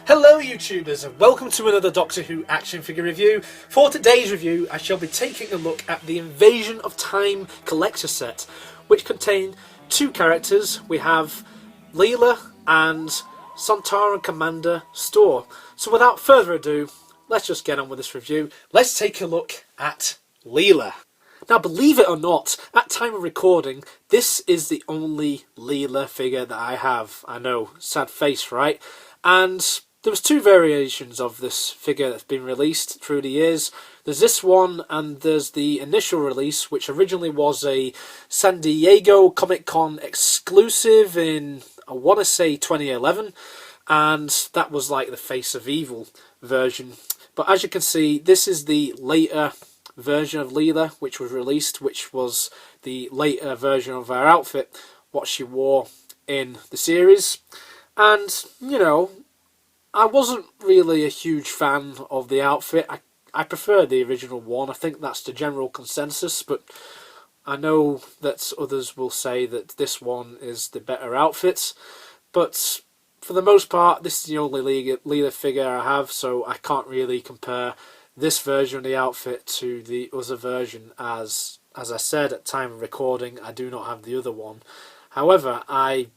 Hello YouTubers and welcome to another Doctor Who action figure review. For today's review I shall be taking a look at the Invasion of Time collector set, which contain two characters. We have Leela and Sontaran Commander Stor. So without further ado, let's just get on with this review. Let's take a look at Leela. Now, believe it or not, at time of recording, this is the only Leela figure that I have. I know, sad face, right? And there was two variations of this figure that's been released through the years. There's this one, and there's the initial release, which originally was a San Diego Comic-Con exclusive in, I want to say, 2011. And that was like the Face of Evil version. But as you can see, this is the later version of Leela which was released, which was the later version of her outfit, what she wore in the series. And, you know, I wasn't really a huge fan of the outfit. I prefer the original one. I think that's the general consensus, but I know that others will say that this one is the better outfit. But for the most part, this is the only Leela figure I have, so I can't really compare this version of the outfit to the other version. As I said at time of recording, I do not have the other one. However, I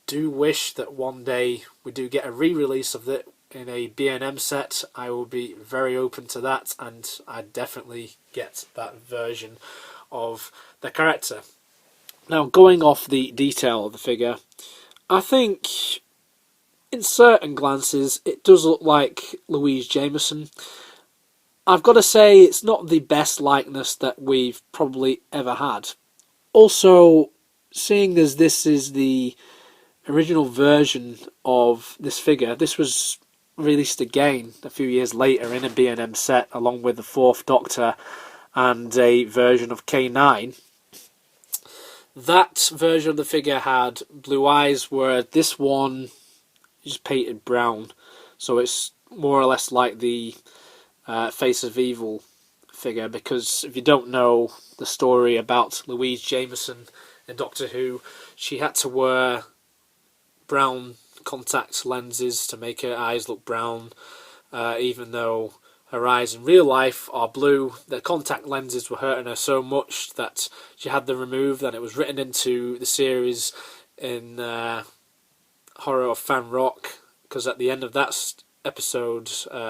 do wish that one day we do get a re-release of it in a B&M set. I will be very open to that, and I'd definitely get that version of the character. Now, going off the detail of the figure, I think in certain glances it does look like Louise Jameson. I've got to say, it's not the best likeness that we've probably ever had. Also, seeing as this is the original version of this figure, this was released again a few years later in a B&M set, along with the Fourth Doctor and a version of K9. That version of the figure had blue eyes, where this one is painted brown. So it's more or less like the Face of Evil figure, because if you don't know the story about Louise Jameson in Doctor Who, she had to wear brown contact lenses to make her eyes look brown, even though her eyes in real life are blue. The contact lenses were hurting her so much that she had them removed, and it was written into the series in Horror of Fan Rock, because at the end of that episode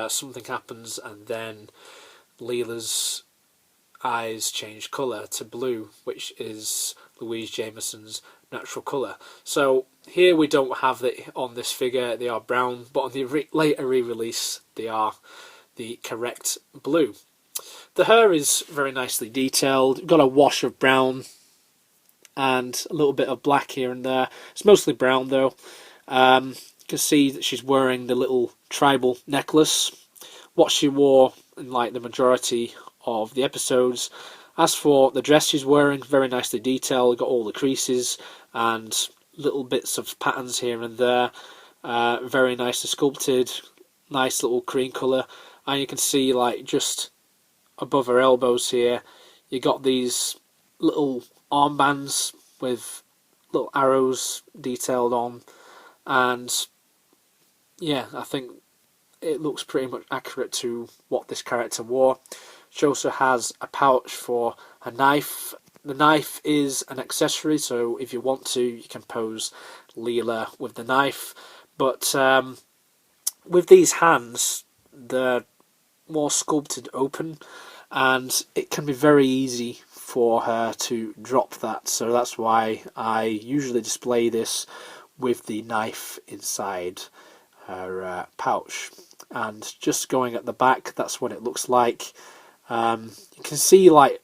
something happens and then Leela's eyes change colour to blue, which is Louise Jameson's natural colour. So here we don't have it on this figure, they are brown, but on the later re-release they are the correct blue. The hair is very nicely detailed. You've got a wash of brown and a little bit of black here and there. It's mostly brown though. You can see that she's wearing the little tribal necklace, what she wore in like the majority of the episodes. As for the dress she's wearing, very nicely detailed, got all the creases and little bits of patterns here and there, very nicely sculpted, nice little cream colour. And you can see, like, just above her elbows here, you got these little armbands with little arrows detailed on, and yeah, I think it looks pretty much accurate to what this character wore. She also has a pouch for a knife. The knife is an accessory, so if you want to, you can pose Leela with the knife. But with these hands, they're more sculpted open, and it can be very easy for her to drop that. So that's why I usually display this with the knife inside her pouch. And just going at the back, that's what it looks like. You can see like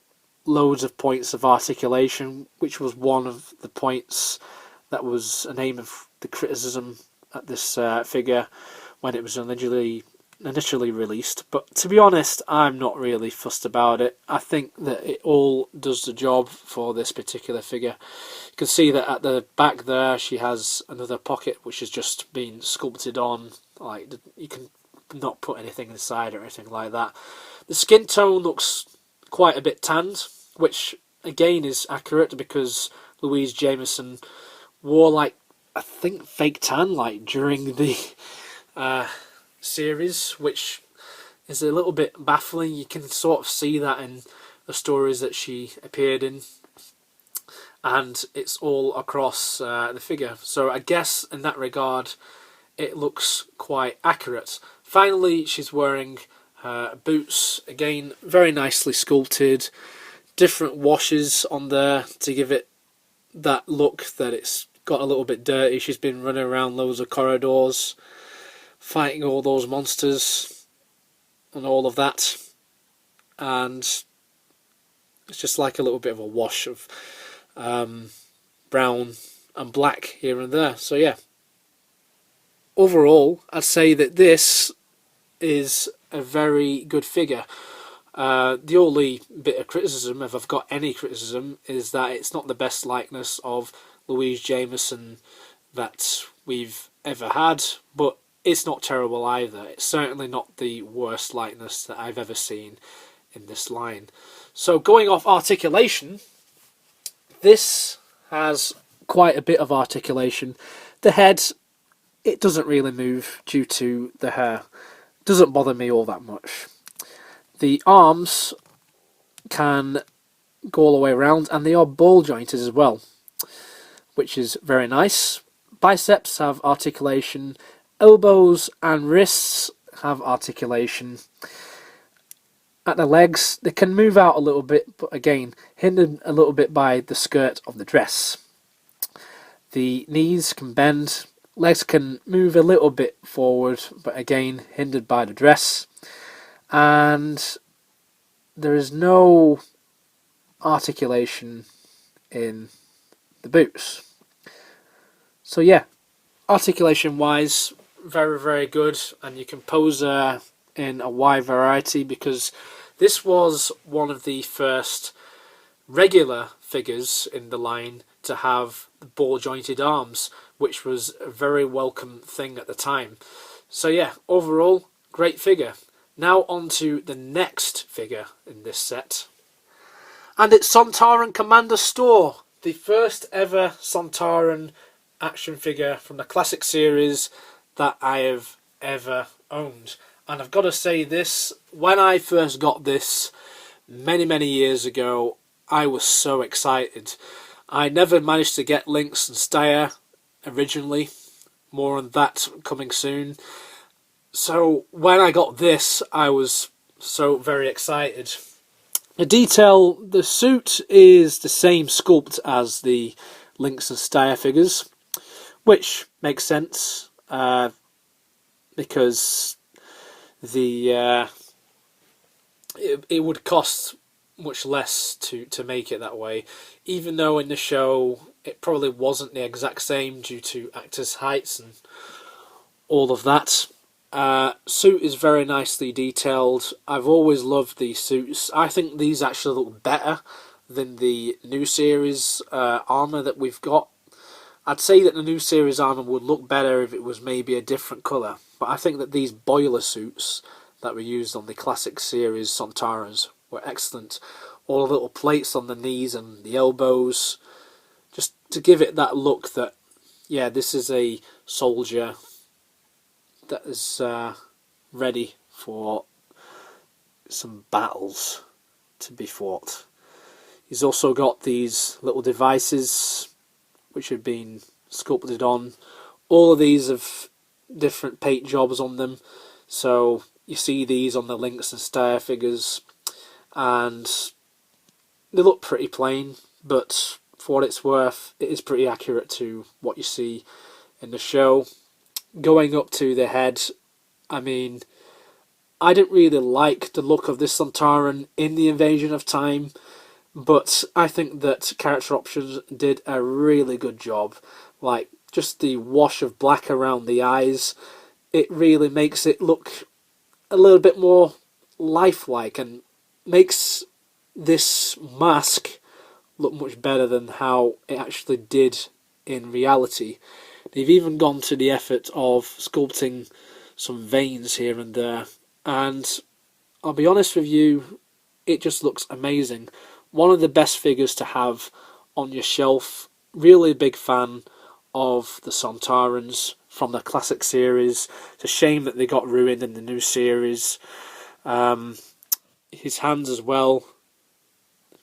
loads of points of articulation, which was one of the points that was a name of the criticism at this figure when it was initially released. But to be honest, I'm not really fussed about it. I think that it all does the job for this particular figure. You can see that at the back there she has another pocket which has just been sculpted on, like you can not put anything inside or anything like that. The skin tone looks quite a bit tanned, which again is accurate because Louise Jameson wore, like, I think fake tan, like during the series, which is a little bit baffling. You can sort of see that in the stories that she appeared in, and it's all across the figure. So I guess in that regard, it looks quite accurate. Finally, she's wearing boots, again, very nicely sculpted, different washes on there to give it that look that it's got a little bit dirty. She's been running around loads of corridors, fighting all those monsters and all of that, and it's just like a little bit of a wash of brown and black here and there. So yeah, overall I'd say that this is a very good figure. The only bit of criticism, if I've got any criticism, is that it's not the best likeness of Louise Jameson that we've ever had, but it's not terrible either. It's certainly not the worst likeness that I've ever seen in this line. So going off articulation, this has quite a bit of articulation. The head, it doesn't really move due to the hair. It doesn't bother me all that much. The arms can go all the way around, and they are ball jointed as well, which is very nice. Biceps have articulation, elbows and wrists have articulation. At the legs, they can move out a little bit, but again, hindered a little bit by the skirt of the dress. The knees can bend, legs can move a little bit forward, but again, hindered by the dress. And there is no articulation in the boots. So yeah, articulation wise, very, very good, and you can pose in a wide variety, because this was one of the first regular figures in the line to have the ball jointed arms, which was a very welcome thing at the time. So yeah, overall, great figure. Now on to the next figure in this set, and it's Sontaran Commander Stor, the first ever Sontaran action figure from the classic series that I have ever owned. And I've got to say this, when I first got this many years ago, I was so excited. I never managed to get Lynx and Stor originally, more on that coming soon. So when I got this, I was so very excited. The detail, the suit is the same sculpt as the Lynx and Stor figures, which makes sense because it would cost much less to make it that way, even though in the show it probably wasn't the exact same due to actors' heights and all of that. Suit is very nicely detailed. I've always loved these suits. I think these actually look better than the new series armour that we've got. I'd say that the new series armour would look better if it was maybe a different colour, but I think that these boiler suits that were used on the classic series Sontarans were excellent. All the little plates on the knees and the elbows, just to give it that look that, yeah, this is a soldier that is ready for some battles to be fought. He's also got these little devices which have been sculpted on. All of these have different paint jobs on them, so you see these on the Lynx and Stor figures, and they look pretty plain, but for what it's worth, it is pretty accurate to what you see in the show. Going up to the head, I mean, I didn't really like the look of this Sontaran in the Invasion of Time, but I think that Character Options did a really good job. Like, just the wash of black around the eyes, it really makes it look a little bit more lifelike and makes this mask look much better than how it actually did in reality. They've even gone to the effort of sculpting some veins here and there, and I'll be honest with you, it just looks amazing. One of the best figures to have on your shelf. Really big fan of the Sontarans from the classic series. It's a shame that they got ruined in the new series. His hands as well,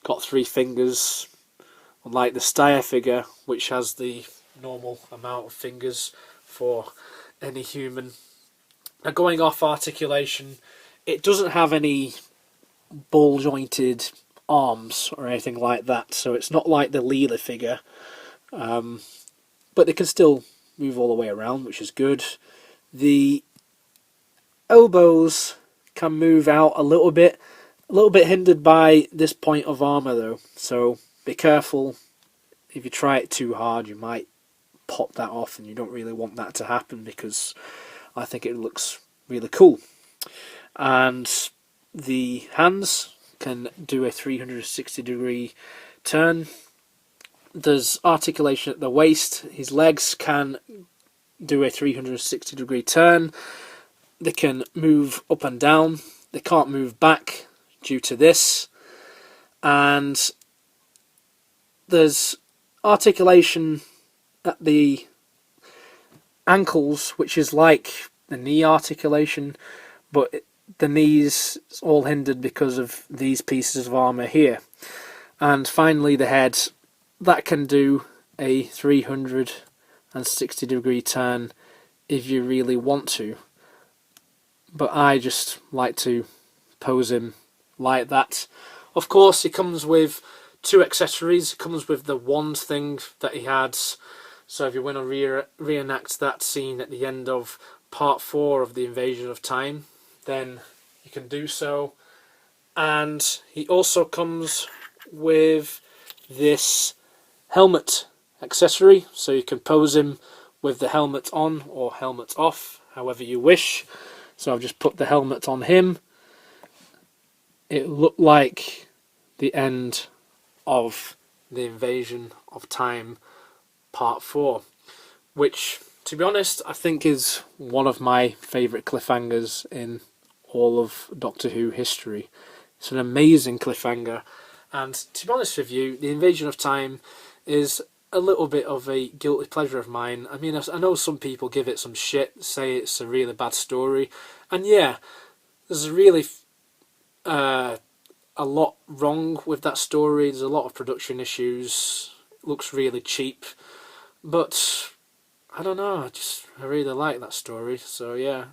got 3 fingers, unlike the Stor figure, which has the normal amount of fingers for any human. Now, going off articulation, it doesn't have any ball jointed arms or anything like that, so it's not like the Leela figure, but they can still move all the way around, which is good. The elbows can move out a little bit hindered by this point of armour though, so be careful. If you try it too hard, you might pop that off, and you don't really want that to happen, because I think it looks really cool. And the hands can do a 360-degree turn. There's articulation at the waist. His legs can do a 360-degree turn. They can move up and down. They can't move back due to this. And there's articulation at the ankles, which is like the knee articulation, but the knees is all hindered because of these pieces of armour here. And finally the head, that can do a 360-degree turn if you really want to, but I just like to pose him like that. Of course, he comes with 2 accessories. It comes with the wand thing that he had, so if you want to reenact that scene at the end of part 4 of the Invasion of Time, then you can do so. And he also comes with this helmet accessory, so you can pose him with the helmet on or helmet off, however you wish. So I've just put the helmet on him. It looked like the end of the Invasion of Time part 4, which, to be honest, I think is one of my favourite cliffhangers in all of Doctor Who history. It's an amazing cliffhanger, and to be honest with you, the Invasion of Time is a little bit of a guilty pleasure of mine. I mean, I know some people give it some shit, say it's a really bad story, and yeah, there's really a lot wrong with that story. There's a lot of production issues. It looks really cheap, but I don't know, I really like that story, so yeah,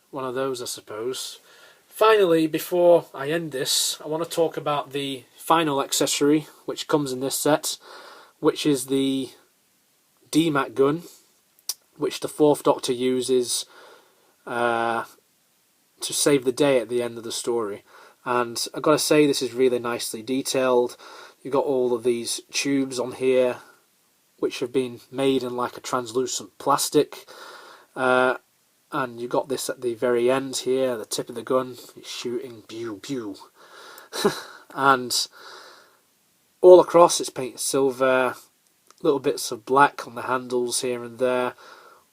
one of those, I suppose. Finally, before I end this, I want to talk about the final accessory which comes in this set, which is the DMAC gun, which the 4th Doctor uses to save the day at the end of the story. And I've got to say, this is really nicely detailed. You've got all of these tubes on here, which have been made in like a translucent plastic, and you got this at the very end here, the tip of the gun. It's shooting pew pew, and all across it's painted silver, little bits of black on the handles here and there.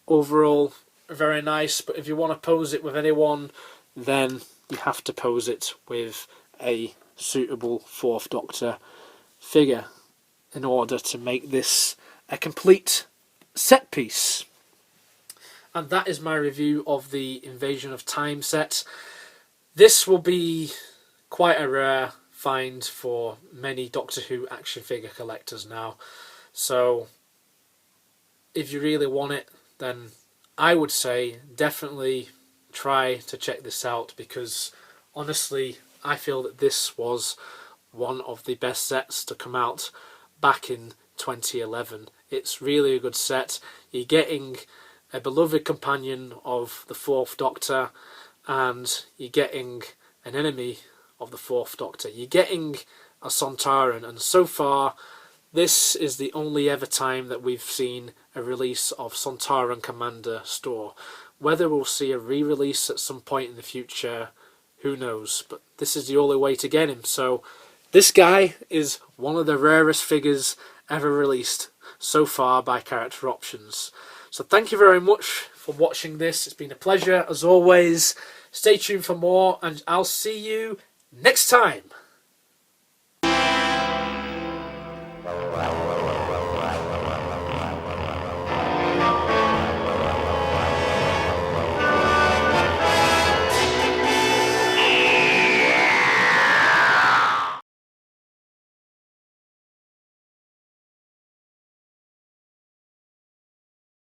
Overall, very nice, but if you want to pose it with anyone, then you have to pose it with a suitable 4th Doctor figure in order to make this a complete set piece. And that is my review of the Invasion of Time set. This will be quite a rare find for many Doctor Who action figure collectors now. So if you really want it, then I would say definitely try to check this out, because honestly I feel that this was one of the best sets to come out back in 2011. It's really a good set. You're getting a beloved companion of the 4th Doctor, and you're getting an enemy of the 4th Doctor. You're getting a Sontaran, and so far this is the only ever time that we've seen a release of Sontaran Commander Stor. Whether we'll see a re-release at some point in the future, who knows, but this is the only way to get him. So this guy is one of the rarest figures ever released so far by Character Options. So thank you very much for watching this. It's been a pleasure as always. Stay tuned for more, and I'll see you next time.